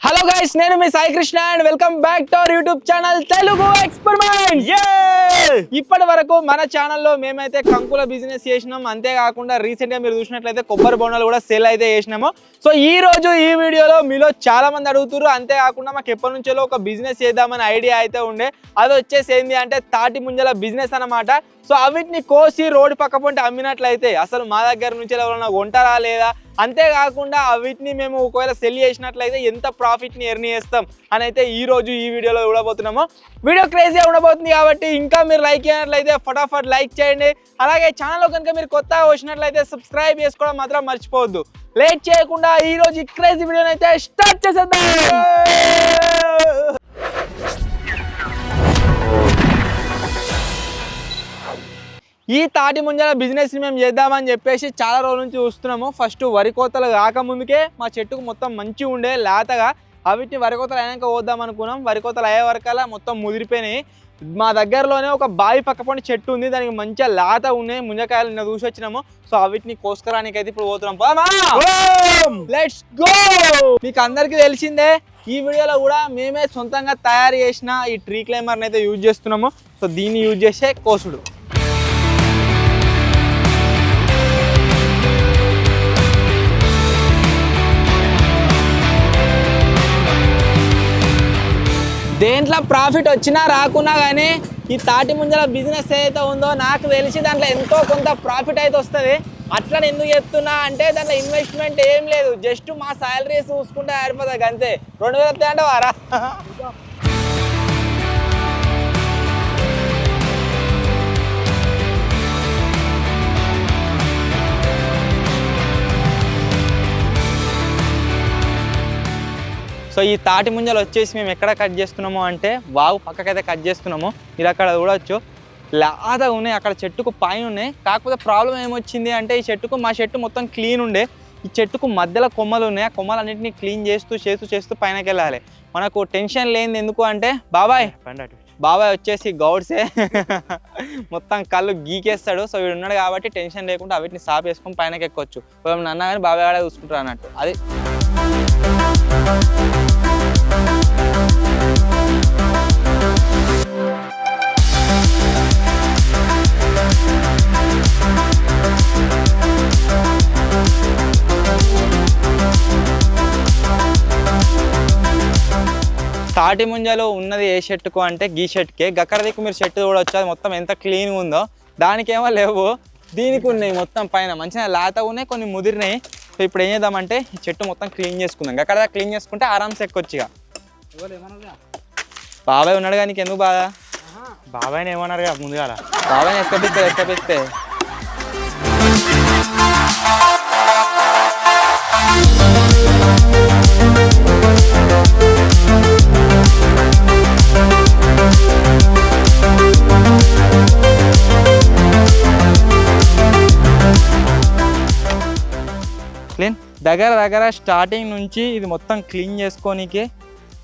Hello guys, నేను మీ Sai Krishna and welcome back to our YouTube channel Telugu experiment. ఇప్పటి వరకు మన ఛానల్లో మేమైతే కంకుల బిజినెస్ చేసినాం, అంతేకాకుండా రీసెంట్ గా మీరు చూసినట్లయితే కొబ్బరి బోండాలు కూడా సేల్ అయితే చేసినాము. సో ఈ రోజు ఈ వీడియోలో మీలో చాలా మంది అడుగుతారు, అంతేకాకుండా మాకు ఎప్పటి నుంచో ఒక బిజినెస్ చేద్దామని ఐడియా అయితే ఉండే. అది వచ్చేసి ఏంది అంటే తాటి ముంజల బిజినెస్ అన్నమాట. సో అవిటిని కోసి రోడ్డు పక్క పొంటి అమ్మినట్లయితే అసలు మా దగ్గర నుంచి ఎవరైనా కొంటారా లేదా, అంతేకాకుండా అవిటిని మేము ఒకవేళ సెల్ చేసినట్లయితే ఎంత ప్రాఫిట్ని ఎర్న్ చేస్తాం అని అయితే ఈ రోజు ఈ వీడియోలో చూడబోతున్నాము. వీడియో క్రేజీ ఉండబోతుంది కాబట్టి ఇంకా మీరు లైక్ చేయనట్లయితే ఫటాఫట్ లైక్ చేయండి. అలాగే ఛానల్లో కనుక మీరు కొత్తగా వచ్చినట్లయితే సబ్స్క్రైబ్ చేసుకోవడం మాత్రం మర్చిపోవద్దు. లేట్ చేయకుండా ఈ రోజు ఈ క్రేజీ వీడియోని అయితే స్టార్ట్ చేసేద్దాం. ఈ తాటి ముంజల బిజినెస్ని మేము చేద్దామని చెప్పేసి చాలా రోజుల నుంచి చూస్తున్నాము. ఫస్ట్ వరి కోతలు కాకముందుకే మా చెట్టుకు మొత్తం మంచిగా ఉండే లేతగా, అవిటిని వరి కోతలు అయినాక పోద్దాం అనుకున్నాం. వరి కోతలు అయ్యే వరకల్లా మొత్తం ముదిరిపోయినాయి. మా దగ్గరలోనే ఒక బావి పక్కపండి చెట్టు ఉంది, దానికి మంచిగా లేత ఉన్నాయి ముంజకాయలు. నిన్న చూసి వచ్చినాము. సో అవిటిని కోసుకురానికి అయితే ఇప్పుడు పోతున్నాం. Let's go. మీకు అందరికీ తెలిసిందే, ఈ వీడియోలో కూడా మేమే సొంతంగా తయారు చేసిన ఈ ట్రీ క్లైంబర్ని అయితే యూజ్ చేస్తున్నాము. సో దీన్ని యూజ్ చేసే కోసుడు. దేంట్లో ప్రాఫిట్ వచ్చినా రాకున్నా కానీ ఈ తాటి ముంజల బిజినెస్ ఏదైతే ఉందో నాకు తెలిసి దాంట్లో ఎంతో కొంత ప్రాఫిట్ అయితే వస్తుంది. అట్లా ఎందుకు చెప్తున్నా అంటే దాంట్లో ఇన్వెస్ట్మెంట్ ఏం లేదు, జస్ట్ మా శాలరీస్ చూసుకుంటే ఆడిపోతుంది అంతే. 2000 వస్తాయి అంటే వారా. సో ఈ తాటి ముంజలు వచ్చేసి మేము ఎక్కడ కట్ చేస్తున్నాము అంటే వాగు పక్కకైతే కట్ చేస్తున్నాము. మీరు అక్కడ చూడవచ్చు లాగా ఉన్నాయి, అక్కడ చెట్టుకు పైన ఉన్నాయి. కాకపోతే ప్రాబ్లం ఏమొచ్చింది అంటే ఈ చెట్టుకు, మా చెట్టు మొత్తం క్లీన్ ఉండే, ఈ చెట్టుకు మధ్యలో కొమ్మలు ఉన్నాయి. ఆ కొమ్మలన్నింటినీ క్లీన్ చేస్తూ పైనకి వెళ్ళాలి. మనకు టెన్షన్ లేనిది ఎందుకు అంటే బాబాయ్ వచ్చేసి గౌడ్సే మొత్తం కళ్ళు గీకేస్తాడు. సో వీడు ఉన్నాడు కాబట్టి టెన్షన్ లేకుండా వీటిని సాఫ్ చేసుకొని పైనకి ఎక్కొచ్చు. నన్న కానీ బాబాయ్ వాడే చూసుకుంటారు అన్నట్టు. అది తాటి ముంజలో ఉన్నది ఏ షర్టుకు అంటే గీ షర్ట్కే. గక్కడ దిక్కు మీరు షర్ట్ చూడవచ్చు, అది మొత్తం ఎంత క్లీన్గా ఉందో. దానికేమో లేవు, దీనికి ఉన్నాయి మొత్తం పైన మంచిగా లేతగా ఉన్నాయి, కొన్ని ముదిరినాయి. సో ఇప్పుడు ఏం చేద్దామంటే ఈ చెట్టు మొత్తం క్లీన్ చేసుకుందాం. అక్కడ క్లీన్ చేసుకుంటే ఆరామ్స్ ఎక్కొచ్చు. ఇక బాబాయ్ ఉన్నాడు కానీ నీకు ఎందుకు బాధ? బాబాయ్ని ఏమన్నారు కదా ముందుగా, బాబాయ్ని ఎస్కపిస్తే క్లీన్ దగ్గర స్టార్టింగ్ నుంచి ఇది మొత్తం క్లీన్ చేసుకోనికి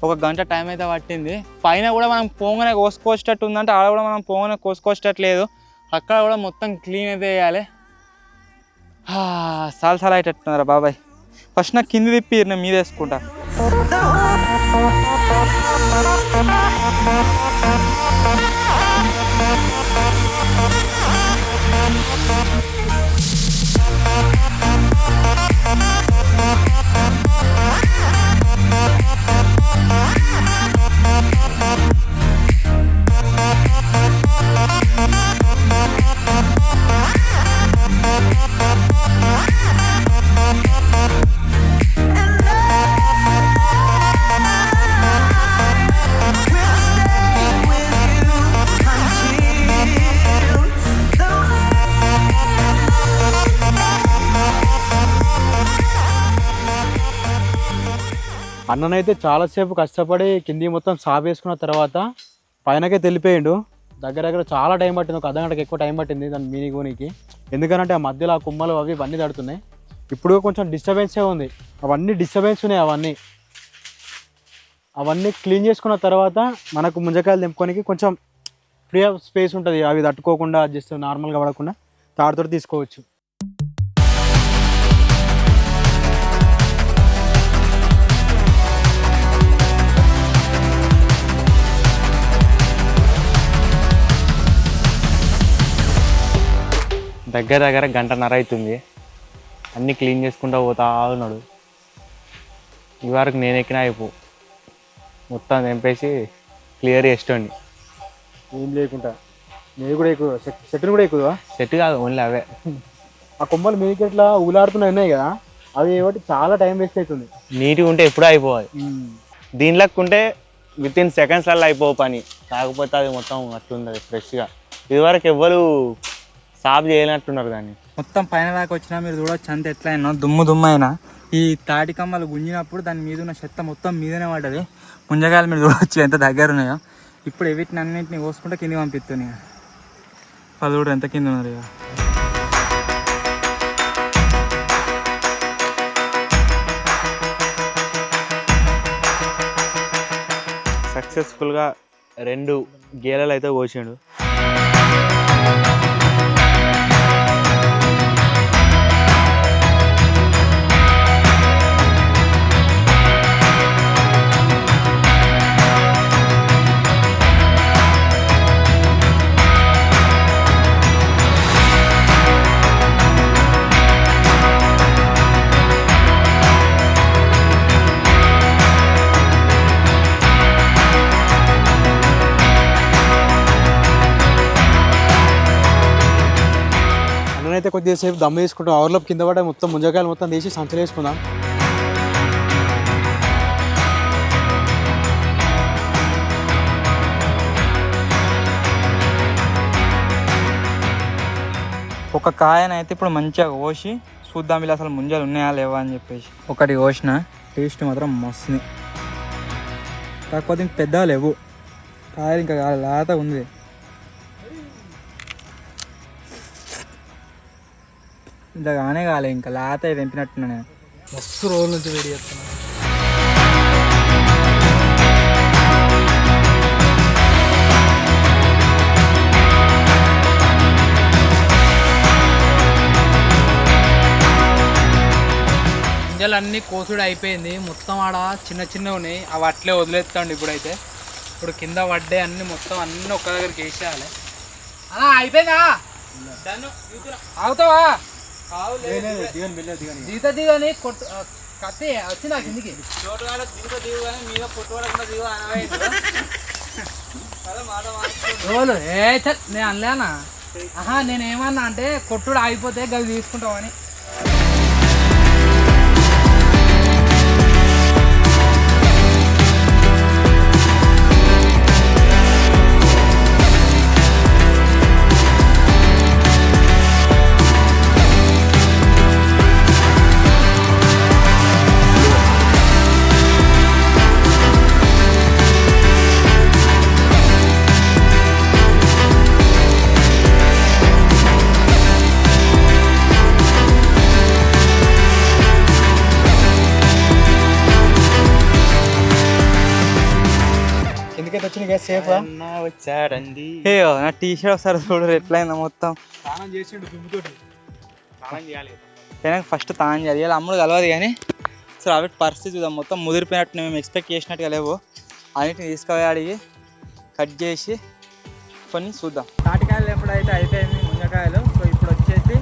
1 గంట టైం అయితే పట్టింది. పైన కూడా మనం పోగానే కోసుకొచ్చేటట్టు ఉందంటే ఆడ కూడా మనం పోగానే కోసుకొచ్చేటట్లేదు. అక్కడ కూడా మొత్తం క్లీన్ అయితే వేయాలి. సాల్ అయ్యేటట్టున్నారా బాబాయ్. ఫస్ట్ నాకు కింది తిప్పి నేను మీద వేసుకుంటా. అన్ననైతే చాలాసేపు కష్టపడి కింది మొత్తం సాఫ్ వేసుకున్న తర్వాత పైనకే తెలిపోయిండు. దగ్గర చాలా టైం పట్టింది, 1 అర్ధగంటకి ఎక్కువ టైం పట్టింది దాన్ని మీనికోనికి. ఎందుకంటే ఆ మధ్యలో ఆ కుమ్మలు అవి ఇవన్నీ తడుతున్నాయి. ఇప్పుడు కొంచెం డిస్టర్బెన్సే ఉంది, అవన్నీ డిస్టర్బెన్స్ ఉన్నాయి. అవన్నీ క్లీన్ చేసుకున్న తర్వాత మనకు ముంజకాయలు తెంపుకోనికి కొంచెం ఫ్రీ ఆఫ్ స్పేస్ ఉంటుంది. అవి తట్టుకోకుండా జస్ట్ నార్మల్గా పడకుండా తాడుతో తీసుకోవచ్చు. దగ్గర దగ్గర గంటన్నర అవుతుంది. అన్నీ క్లీన్ చేసుకుంటూ పోతా ఉన్నాడు. ఈ వరకు నేను ఎక్కినా అయిపో మొత్తం తెంపేసి క్లియర్ చేసేటోండి. ఏం లేకుండా నేను కూడా ఎక్కువ చెట్టును కూడా ఎక్కువ సెట్ కాదు, ఓన్లీ అవే. ఆ కొమ్మలు మీకు ఎట్లా ఊలాడుతున్నాయి ఉన్నాయి కదా, అవి ఏమిటి చాలా టైం వేస్ట్ అవుతుంది. నీట్గా ఉంటే ఎప్పుడూ అయిపోవాలి. దీనిలోకి ఉంటే విత్ ఇన్ సెకండ్స్లలో అయిపోవు పని. కాకపోతే అది మొత్తం అట్లుంది, అది ఫ్రెష్గా. ఇదివరకు ఎవ్వరు సాఫ్ చేయనట్టున్నారు దాన్ని. మొత్తం పైన దాకా వచ్చినా మీరు చూడవచ్చు అంత ఎట్లా అయినా దుమ్ము అయినా ఈ తాటి కమ్మలు గుంజినప్పుడు దాని మీద ఉన్న చెత్త మొత్తం మీదనే పడ్డది. ముంజకాయలు మీరు చూడవచ్చు ఎంత దగ్గర ఉన్నాయో. ఇప్పుడు వీటిని అన్నింటిని కోసుకుంటే కింద పంపిస్తున్నాయి. వాళ్ళు చూడరు ఎంత కింద ఉన్నారు ఇక. సక్సెస్ఫుల్గా 2 గేలలు అయితే కోసిండు. అయితే కొద్దిగా సేపు దమ్ము వేసుకుంటాం. ఆవర్లోపు కింద పడ్డ మొత్తం ముంజకాయలు మొత్తం తీసి సంచలు వేసుకుందాం. ఒక కాయనైతే ఇప్పుడు మంచిగా కోసి చూద్దాం ఇలా అసలు ముంజలు ఉన్నాయా లేవా అని చెప్పేసి. ఒకటి కోసిన టేస్ట్ మాత్రం మస్తుంది. కాకపోతే ఇంక పెద్దగా లేవు కాయలు, ఇంకా లేత ఉంది. ఇంకా కానే కాలే, ఇంకా లేత తెంపినట్టున్నా నేను. మస్తు రోజుల నుంచి వేడి చేస్తున్నా. గింజలు అన్నీ కోసుడు అయిపోయింది. మొత్తం ఆడ చిన్న చిన్నవి ఉన్నాయి, అవి అట్లే వదిలేస్తాండి. ఇప్పుడైతే ఇప్పుడు కింద పడ్డే అన్ని మొత్తం అన్నీ ఒక్క దగ్గరికి వేసేయాలి. అయిపోయిందా? అవుతావా? దిగుతా దిగని కొట్టు కత్తి వచ్చిందా కిందికి? చోటుగాడ దిగుతా దిగు కానీ మీద కొట్టుకోవడం దిగు రోజు నేను అనలేనా? నేను ఏమన్నా అంటే కొట్టుడు ఆగిపోతే గది తీసుకుంటామని. వచ్చాడండి. నా టీ షర్ట్ ఒకసారి చూడరు ఎట్లయిందా మొత్తం. ఫస్ట్ తానం చేయాలి. అమ్ముడు కలవదు కానీ సో అవి పరిస్థితి చూద్దాం. మొత్తం ముదిరిపోయినట్టు మేము ఎక్స్పెక్ట్ చేసినట్టుగా లేవు. అన్నిటిని తీసుకుపోయి అడిగి కట్ చేసి కొన్ని చూద్దాం. తాటికాయలు ఎప్పుడైతే అయిపోయింది ముంజకాయలు. సో ఇప్పుడు వచ్చేసి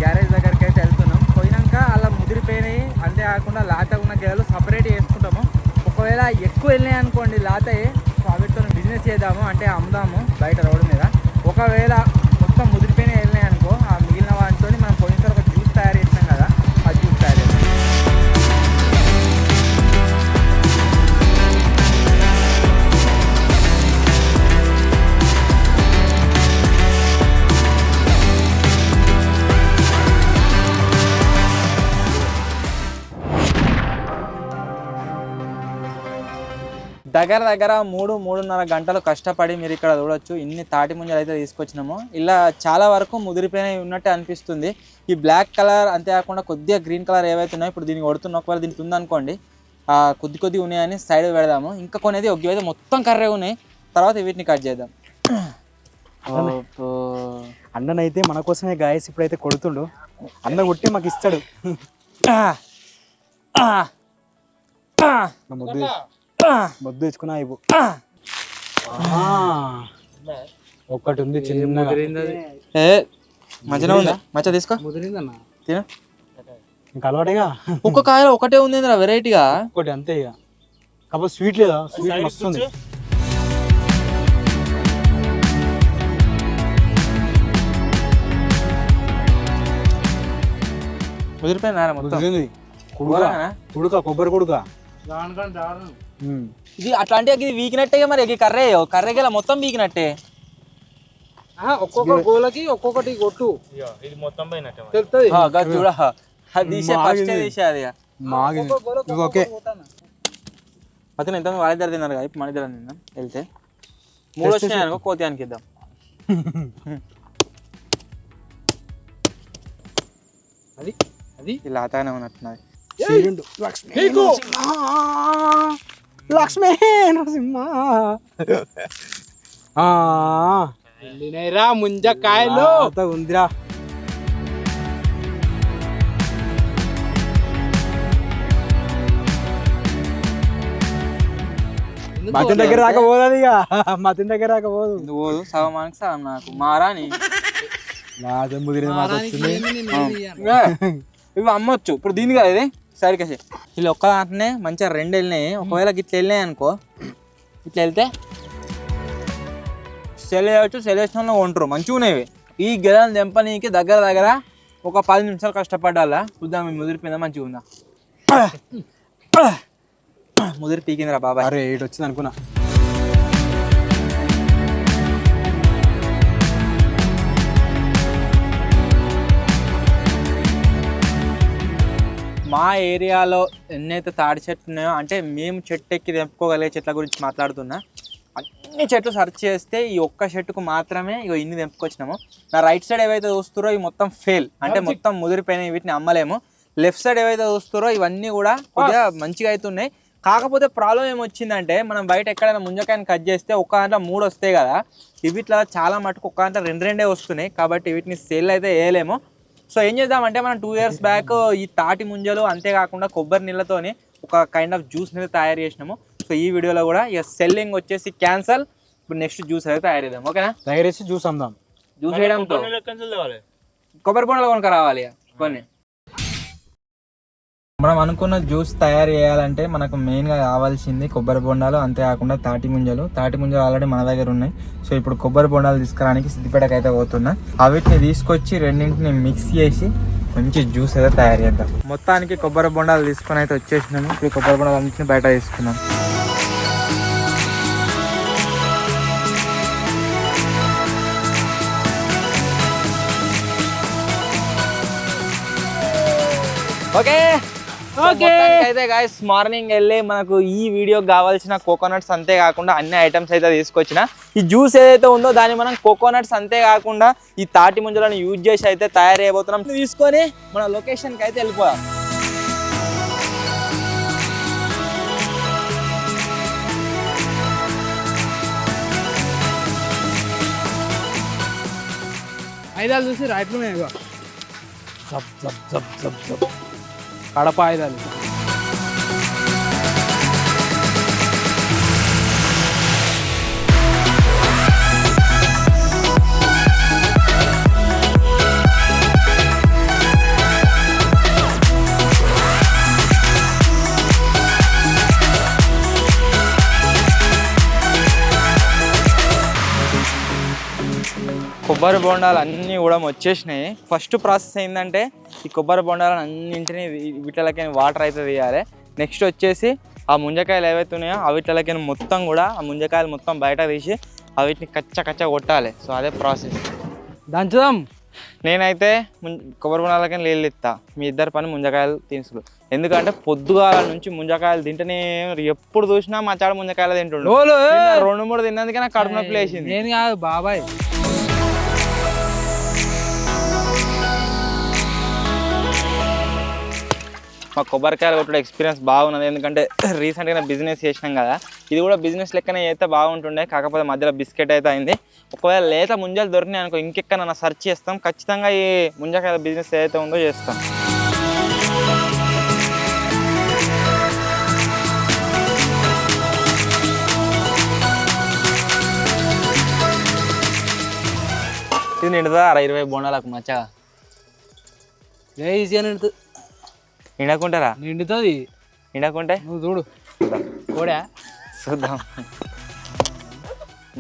గ్యారేజ్ దగ్గరికి అయితే వెళ్తున్నాం. పోయినాక అలా ముదిరిపోయినాయి, అంతేకాకుండా లాత ఉన్న గేదెలు సపరేట్ చేసుకుంటాము. ఒకవేళ ఎక్కువ వెళ్ళినాయి అనుకోండి లాతయ్యి, సో వాటితో బిజినెస్ చేద్దాము, అంటే అమ్ముదాము బయట రోడ్డు మీద. ఒకవేళ మొత్తం ముదిరిపోయిన వెళ్ళినాయి అనుకో, ఆ మిగిలిన వాటితో మనం పోయినసారి ఒక జ్యూస్ తయారు చేసినాం కదా, ఆ జ్యూస్ తయారు చేస్తాం. దగ్గర దగ్గర 3-3.5 గంటలు కష్టపడి మీరు ఇక్కడ చూడొచ్చు ఇన్ని తాటి ముంజలు అయితే తీసుకొచ్చినాము. ఇలా చాలా వరకు ముదిరిపోయినవి ఉన్నట్టే అనిపిస్తుంది. ఈ బ్లాక్ కలర్ అంతేకాకుండా కొద్దిగా గ్రీన్ కలర్ ఏవైతే ఉన్నాయో ఇప్పుడు దీనికి కొడుతున్నా. ఒకవేళ దీనికి ఉందనుకోండి కొద్ది ఉన్నాయని సైడ్ పెడదాము. ఇంకా కొనేది ఒక అయితే మొత్తం కర్రే ఉన్నాయి. తర్వాత వీటిని కట్ చేద్దాం. అన్ననైతే మన కోసమే గాయస్ ఇప్పుడైతే కొడుతుండు. అన్న కొట్టి మాకు ఇస్తాడు. మొద్దు తెచ్చుకున్నా అయిపో. ఒక్కటి ఉంది చిన్న. మంచిగా ఉందా మంచిగా తీసుకో ముదిరిందన్న. తిను. ఇంకా అలవాటేగా ఒక్క కాయలో ఒకటే ఉంది వెరైటీగా. ఒకటి అంతే ఇక కాకపోతే స్వీట్ లేదా స్వీట్ వస్తుంది. ముదిరిపోయిందా మొత్తం? కుడుక కొబ్బరి కుడుక. దానికంటే దారుణం. ఇది అట్లాంటి ఇది వీకినట్టే మరి కర్రే మొత్తం వీకినట్టే. ఒక్కొక్క గోలకి ఒక్కొక్కటి కొట్టు ఇది మొత్తం పోయినట్టే తెలుస్తుంది. చూడ అది తీసే ఫస్ట్ తీసే అది ఓకే అతను ఎంత వాళ్ళిద్దరు తిన్నారు కదా ఇప్పుడు మన ఇద్దరు తిందాం వెళ్తే 3 వచ్చినాయి అనుకో కోతియానికి ఇద్దాం. అది అది ఇలా అతగానే ఉన్నట్టున్నది. లక్ష్మీ నరసింహ వెళ్ళినాయిరా ముంజకాయలు. ఉందిరా. మతిన్ దగ్గర రాకపోదు అది ఇక మతిన్ దగ్గర రాకపోదు. ఎందుకు పోదు సగమానికి సగం నాకు మారాని ఇవి అమ్మొచ్చు ఇప్పుడు దీని కదా ఇది సరికేసి వీళ్ళు ఒక్క దాంట్లోనే మంచిగా 2 వెళ్ళినాయి. ఒకవేళ ఇట్లా వెళ్ళినాయి అనుకో ఇట్లా వెళ్తే సెల్ చేయవచ్చు. సెల్ చేసిన కొంటారు మంచిగా ఉన్నాయి. ఈ గెలను తెంపనీకి దగ్గర ఒక 10 నిమిషాలు కష్టపడ్డాలా. చూద్దాం ముదిరిపోయిందా మంచిగా ఉందా. ముదిరి పీకిందిరా బాబాయ్. అరే ఏడు వచ్చింది అనుకున్నా. మా ఏరియాలో ఎన్నైతే తాడి చెట్లు ఉన్నాయో అంటే మేము చెట్టు ఎక్కి తెంపుకోగలిగే చెట్ల గురించి మాట్లాడుతున్నా. అన్ని చెట్లు సెర్చ్ చేస్తే ఈ ఒక్క చెట్టుకు మాత్రమే ఇన్ని తెంపుకొచ్చినాము. నా రైట్ సైడ్ ఏవైతే చూస్తారో ఇవి మొత్తం ఫెయిల్ అంటే మొత్తం ముదిరిపోయినాయి. వీటిని అమ్మలేము. లెఫ్ట్ సైడ్ ఏవైతే చూస్తారో ఇవన్నీ కూడా కొద్దిగా మంచిగా అవుతున్నాయి. కాకపోతే ప్రాబ్లం ఏమొచ్చిందంటే మనం బయట ఎక్కడైనా ముంజకాయని కట్ చేస్తే ఒక్క దాంట్లో 3 వస్తాయి కదా. వీటిలో చాలా మటుకు ఒక్క దాంట్లో 2 వస్తున్నాయి. కాబట్టి వీటిని సేల్ అయితే వేయలేము. సో ఏం చేద్దామంటే మనం 2 years బ్యాక్ ఈ తాటి ముంజలు అంతేకాకుండా కొబ్బరి నీళ్ళతోని ఒక కైండ్ ఆఫ్ జ్యూస్ అనేది తయారు చేసినాము. సో ఈ వీడియోలో కూడా ఇక సెల్లింగ్ వచ్చేసి క్యాన్సల్. ఇప్పుడు నెక్స్ట్ జ్యూస్ అయితే తయారు చేద్దాం. ఓకేనా? తయారు చేసి జ్యూస్ అమ్దాం. జ్యూస్ చేయడంతో కొబ్బరి బొండాలు కొన్ని రావాలి కొన్ని. మనం అనుకున్న జ్యూస్ తయారు చేయాలంటే మనకు మెయిన్గా కావాల్సింది కొబ్బరి బొండాలు అంతేకాకుండా తాటి ముంజలు ఆల్రెడీ మన దగ్గర ఉన్నాయి. సో ఇప్పుడు కొబ్బరి బొండాలు తీసుకురావడానికి సిద్దిపేటకి అయితే పోతున్నా. వీటిని తీసుకొచ్చి రెండింటిని మిక్స్ చేసి మంచి జ్యూస్ అయితే తయారు చేద్దాం. మొత్తానికి కొబ్బరి బొండాలు తీసుకొని అయితే వచ్చేసినాము. ఇప్పుడు కొబ్బరి బొండాలు అన్నింటిని బయట తీసుకున్నాం. ఓకే అయితే గైస్ మార్నింగ్ వెళ్ళి మనకు ఈ వీడియోకి కావాల్సిన కోకోనట్స్ అంతేకాకుండా అన్ని ఐటమ్స్ అయితే తీసుకొచ్చిన. ఈ జ్యూస్ ఏదైతే ఉందో దాన్ని మనం కోకోనట్స్ అంతేకాకుండా ఈ తాటి ముంజలను యూజ్ చేసి అయితే తయారు చేయబోతున్నాం. తీసుకొని మన లొకేషన్కి అయితే వెళ్ళిపోయాం. ఆయుధాలు చూసి రైట్లు కడప ఆయుధాలు. కొబ్బరి బొండాలు అన్నీ కూడా వచ్చేసినాయి. ఫస్ట్ ప్రాసెస్ ఏంటంటే ఈ కొబ్బరి బొండాలను అన్నింటినీ వీటిలకి వాటర్ అయితే తీయాలి. నెక్స్ట్ వచ్చేసి ఆ ముంజకాయలు ఏవైతే ఉన్నాయో వీటిలకి మొత్తం కూడా ఆ ముంజకాయలు మొత్తం బయట తీసి వీటిని కచ్చ కొట్టాలి. సో అదే ప్రాసెస్. దంచుదాం. నేనైతే కొబ్బరి బొండాలకి నీళ్ళు ఇస్తా. మీ ఇద్దరు పని ముంజకాయలు తీసుకురు. ఎందుకంటే పొద్దుగాల నుంచి ముంజకాయలు తింటేనే ఎప్పుడు చూసినా మా చాడు ముంజకాయలు తింటుండు. 2-3 తిన్నందుకే నాకు కడుపు నొప్పి లేచింది. నేను కాదు బాబాయ్. మా కొబ్బరికాయలు కొట్టుడు ఎక్స్పీరియన్స్ బాగున్నది. ఎందుకంటే రీసెంట్గా బిజినెస్ చేసినాం కదా. ఇది కూడా బిజినెస్ లెక్కనే అయితే బాగుంటుండే. కాకపోతే మధ్యలో బిస్కెట్ అయితే అయింది. ఒకవేళ లేత ముంజలు దొరికినాయి అనుకో ఇంకెక్కడన్నా సెర్చ్ చేస్తాం. ఖచ్చితంగా ఈ ముంజకాయల బిజినెస్ ఏదైతే ఉందో చేస్తాం. నెత్తి నిండుదా 20 బోండాలకు మచ్చగా ఈజీగా నిండుతుంది. నిండకుంటారా? నిండుతుంది. నిండకుంటే నువ్వు చూడు చూద్దాం కోడా. చూద్దాం.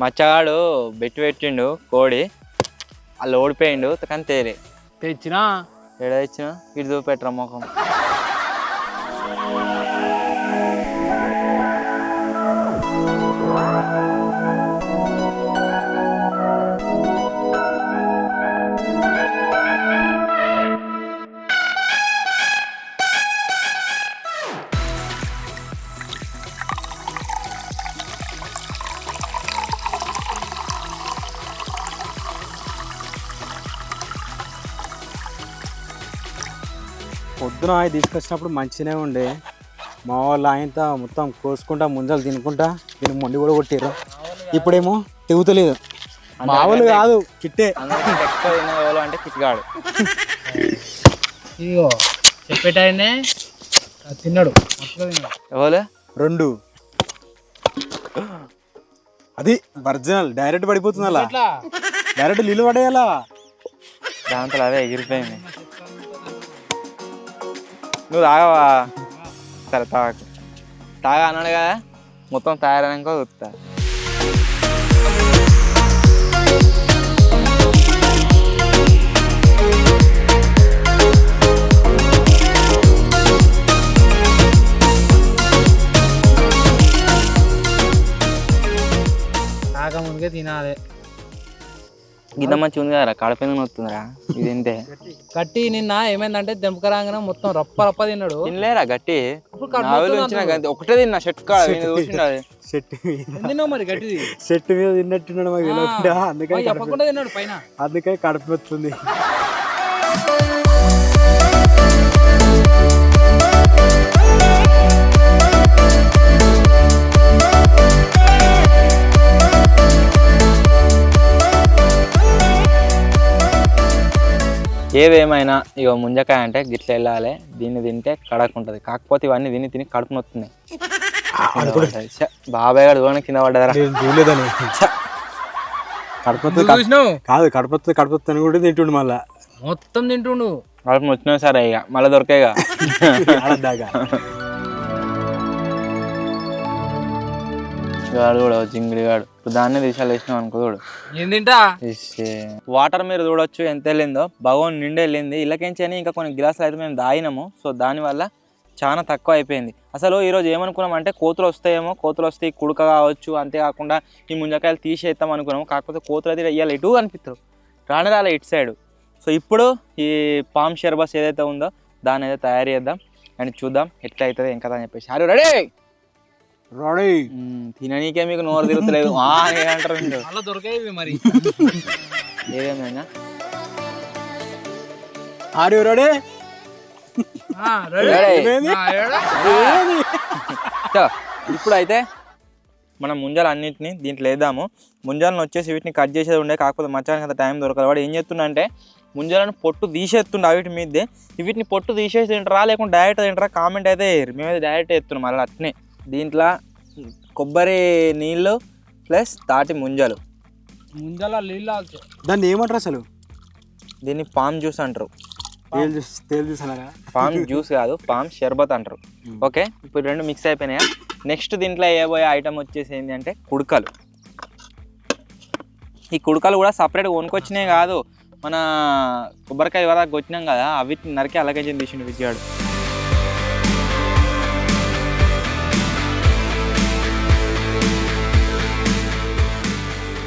మచ్చగాడు బెట్టి పెట్టిండు కోడి, వాళ్ళు ఓడిపోయిండు కానీ తేలే. తెచ్చినా ఎడ తెచ్చిన ఇటు చూపెట్టరా మొఖం. పొద్దున ఆయన తీసుకొచ్చినప్పుడు మంచిగానే ఉండే. మా వాళ్ళు ఆయనతో మొత్తం కోసుకుంటా ముంజలు తినుకుంటా దీన్ని మొండి కూడా కొట్టారు. ఇప్పుడేమో తెగుతలేదు. మామూలు కాదు కిట్టే. అందరికంటే ఎక్కువ తిన్నది ఎవరు అంటే కిట్గాడు. ఇదిగో చెప్పేటాయనే తిన్నాడు. ఎవరు? 2 అది ఒరిజినల్ డైరెక్ట్ పడిపోతుంది. అలా డైరెక్ట్ నీళ్ళు పడేయాలా. దాంతో అదే ఎగిరిపోయింది. నువ్వు తాగవా? సరే తాగకు. తాగా అన్నాడు కదా, మొత్తం తయారైనాక వస్తా. తాగ ముందుగా తినాలి. గిన్నె మంచిగా ఉంది కదా, కడపేందుకు వస్తుందిరా ఇది తింటే. గట్టి నిన్న ఏమైందంటే దెంపకరాగానే మొత్తం రప్ప రప్ప తిన్నాడు. తినలేరా గట్టి? ఇప్పుడు కడుపు నొత్తుంది. ఒకటే తిన్నా షెట్ కాడ చూసిండు అది. చెట్టు తిన్నావు మరి గట్టిది. చెట్టు మీద తిన్నట్టున్నాడు మాకు తెలియకుండా. అందుకని చెప్పకుండా తిన్నాడు పైన. అందుకని కడుపు వస్తుంది. ఏదేమైనా ఇక ముంజకాయ అంటే గిట్ల వెళ్ళాలి. దీన్ని తింటే కడకు ఉంటుంది. కాకపోతే ఇవన్నీ తిని కడుపు నొత్తున్నాయి. బాబాయ్ గారు దూరం కింద పడ్డదరా. చూడలేదని కడుపు కాదు కడుపు కూడా తింటుండు. మళ్ళా మొత్తం తింటుండు. కడుపు నొచ్చినాయి సరే ఇక మళ్ళీ దొరికాయిగా. గాడు కూడా జింగిడిగాడు. ఇప్పుడు దాన్నే తీసాలు వేసినాం అనుకో. చూడు ఏం తింటా. వాటర్ మీరు చూడొచ్చు ఎంత వెళ్ళిందో. భగవాన్ నిండి వెళ్ళింది. ఇళ్ళకించని ఇంకా కొన్ని గ్లాసులు అయితే మేము దాగినాము. సో దానివల్ల చాలా తక్కువ అయిపోయింది. అసలు ఈరోజు ఏమనుకున్నాం అంటే కోతులు వస్తాయేమో, కోతులు వస్తే కుడక కావచ్చు, అంతేకాకుండా ఈ ముంజకాయలు తీసేస్తాం అనుకున్నాము. కాకపోతే కోతులు అయితే ఇవాళ ఇటు కనిపిస్తారు, రాలే ఇటు సైడ్. సో ఇప్పుడు ఈ పామ్ షర్బస్ ఏదైతే ఉందో దాన్ని అయితే తయారు చేద్దాం అని చూద్దాం ఎట్లా అవుతుంది ఏం కదా అని చెప్పేసి. అరే రెడీ రెడీ. తిననీకే మీకు నోరు తిరుగుతలేదు అంటారు. అలా దొరికాయి మరి. ఏదేమైనా ఆర్ యు రెడీ? ఇప్పుడైతే మనం ముంజలు అన్నింటినీ దీంట్లో వేద్దాము. ముంజలను వచ్చేసి వీటిని కట్ చేసేది ఉండే, కాకపోతే మచ్చానికి అంత టైం దొరకదు. వాడు ఏం చేస్తుండే అంటే ముంజలను పొట్టు తీసేస్తుండే వీటి మీదే. వీటిని పొట్టు తీసేసి తింటారా లేకుంటే డైరెక్ట్ తింటారా కామెంట్ అయితే వేయరు. మేమైతే డైరెక్ట్ వేస్తున్నాం. మళ్ళీ అట్నే దీంట్లో కొబ్బరి నీళ్ళు ప్లస్ తాటి ముంజలు. ముంజల నీళ్ళు దాన్ని ఏమంటారు అసలు? దీన్ని పామ్ జ్యూస్ అంటారు. తేలు జ్యూస్ అనగా పామ్ జ్యూస్ కాదు, పామ్ షర్బత్ అంటారు. ఓకే, ఇప్పుడు రెండు మిక్స్ అయిపోయినాయా. నెక్స్ట్ దీంట్లో వేయబోయే ఐటమ్ వచ్చేసి ఏంటి అంటే కుడకలు. ఈ కుడకలు కూడా సపరేట్గా కొనుక్కొచ్చినాయి కాదు, మన కొబ్బరికాయ వరకు వచ్చినాం కదా, అవి నరికి అలాగే తీసిండు విద్యాడు.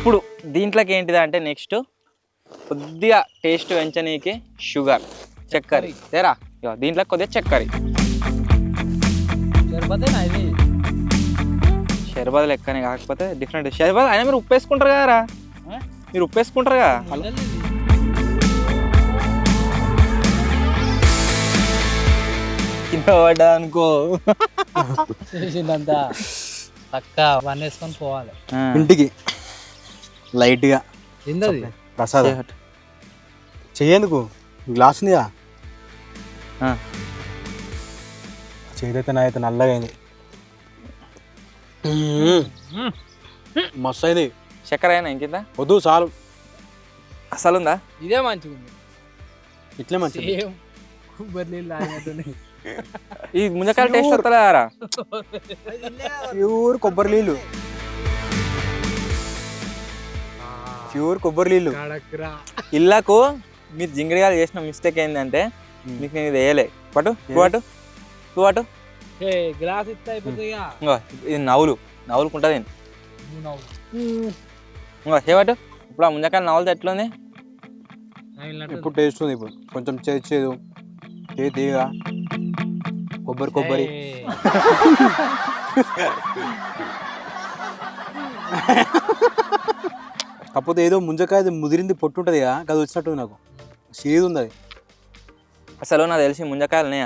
ఇప్పుడు దీంట్లోకి ఏంటిది అంటే నెక్స్ట్ కొద్దిగా టేస్ట్ పెంచనీకి షుగర్, చక్కెర తేరా. దీంట్లో కొద్దిగా చక్కెర, షర్బత్ లెక్కనే కాకపోతే డిఫరెంట్ షర్బత్. అయినా మీరు ఉప్పు వేసుకుంటారు కదరా, మీరు ఉప్పు వేసుకుంటారు కదా. కింద పడ్డా అనుకో చేసిందంతా పక్క వన్ వేసుకొని పోవాలి ఇంటికి లైట్గా. ఏందది ప్రసాదం చెయ్యేందుకు గ్లాస్ ఉందిగా, చేదైతే నా అయితే నల్లగా అయింది, మస్తు అయింది. చక్కెర అయినా ఇంకింత వద్దు చాలు. అసలు ఉందా? ఇదే మంచిగా ఉంది. ఇట్లే మంచిది. సేమ్ కొబ్బరి నీళ్ళు తాగినట్టున్నాయి. ఈ ముంజకాయలు టేస్ట్ వస్తలేదారా? ప్యూర్ కొబ్బరి నీళ్ళు, ప్యూర్ కొబ్బరి నీళ్ళు. కడక్రా. ఇళ్ళకు మీరు జింగిడిగాలు చేసిన మిస్టేక్ ఏంటంటే మీకు నేను ఇది వేయలే. పటు పటు ఏ గ్లాస్ ఇస్తే అయిపోతుంది. ఇంకో ఇది నవ్వులుకుంటుంది. ఇంకో చేపట్టు. ఇప్పుడు ఆ ముంజకాయలు నవ్వులతో ఎట్లుంది? ఇప్పుడు టేస్ట్ ఉంది. ఇప్పుడు కొంచెం చేదు తీయగా కొబ్బరి కాకపోతే ఏదో ముంజకాయ ముదిరింది పొట్టు ఉంటుంది కదా, అది వచ్చినట్టు నాకు చేదు ఉంది అది. అసలు నాకు తెలిసి ముంజకాయలునే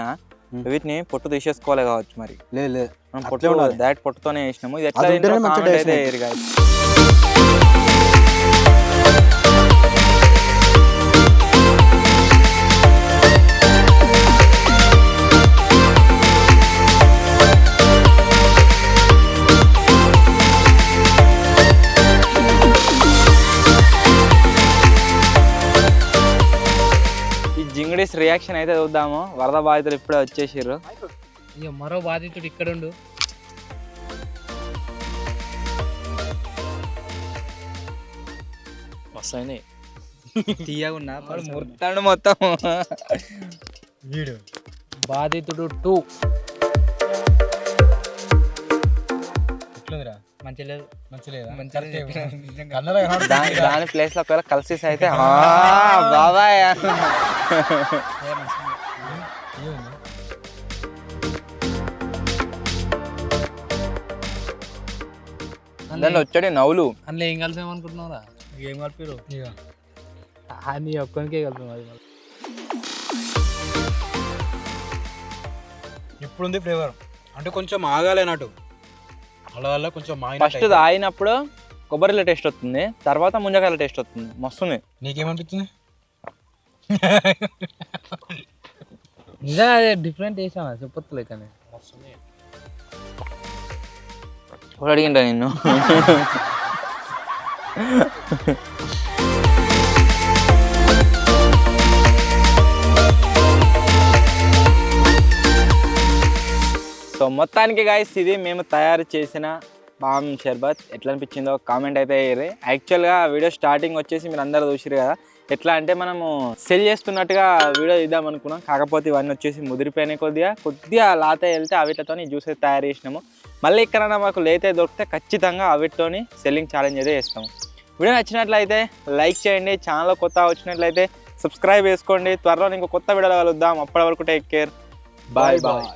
వీటిని పొట్టు తీసేసుకోవాలి కావచ్చు. మరి లేదు మనం పొట్టు డైరెక్ట్ పొట్టుతోనే వేసినాము. ఇది ఎట్లా అది ఉంటేనే మంచిగా comment taste అయితే ఉంది. వేయరు guys. ఈ జింగిడీస్ రియాక్షన్ అయితే చూద్దాము. వరద బాధితులు ఇప్పుడే వచ్చేసారు. ఇక మరో బాధితుడు ఇక్కడ ఉండు. వస్తాయి తీయగున్నా ముర్తాడు మొత్తం. బాధితుడు 2 మంచిగా లేదు, దాని ప్లేస్ లో ఒకవేళ కలిసి అయితే బాబాయ్ దాంట్లో వచ్చాడు నవ్వులు. అందులో ఏం కలిసామనుకుంటున్నారా? ఏం కలిపారు? నీ ఒక్కరికే కలిపాం. అది ఇప్పుడుంది ఫ్లేవర్ అంటే కొంచెం ఆగాలి అన్నట్టు. అలా కొంచెం ఫస్ట్ తాగినప్పుడు కొబ్బరిలో టేస్ట్ వస్తుంది, తర్వాత ముంజకాయల టేస్ట్ వస్తుంది. మస్తుంది. నీకేమనిపించింది? నిజంగా అదే డిఫరెంట్ వేసాను చెప్పొత్తులే. కానీ ఇప్పుడు అడిగింటా నిన్ను. సో మొత్తానికి గాయస్ ఇది మేము తయారు చేసిన బామ్ షర్బత్. ఎట్లా అనిపించిందో కామెంట్ అయితే అయ్యారు. యాక్చువల్గా వీడియో స్టార్టింగ్ వచ్చేసి మీరు అందరూ చూసిరు కదా, ఎట్లా అంటే మనము సెల్ చేస్తున్నట్టుగా వీడియో ఇద్దాం అనుకున్నాం. కాకపోతే ఇవన్నీ వచ్చేసి ముదిరిపోయినాయి. కొద్దిగా లాతే వెళ్తే అవిటితో జ్యూస్ అయితే తయారు చేసినాము. మళ్ళీ ఎక్కడైనా మాకు లేతే దొరికితే ఖచ్చితంగా అవిటితోని సెల్లింగ్ ఛాలెంజ్ అయితే చేస్తాము. వీడియో నచ్చినట్లయితే లైక్ చేయండి. ఛానల్లో కొత్త వచ్చినట్లయితే సబ్స్క్రైబ్ చేసుకోండి. త్వరలో ఇంకో కొత్త వీడియోలో కలుద్దాం. అప్పటి వరకు టేక్ కేర్. Bye bye.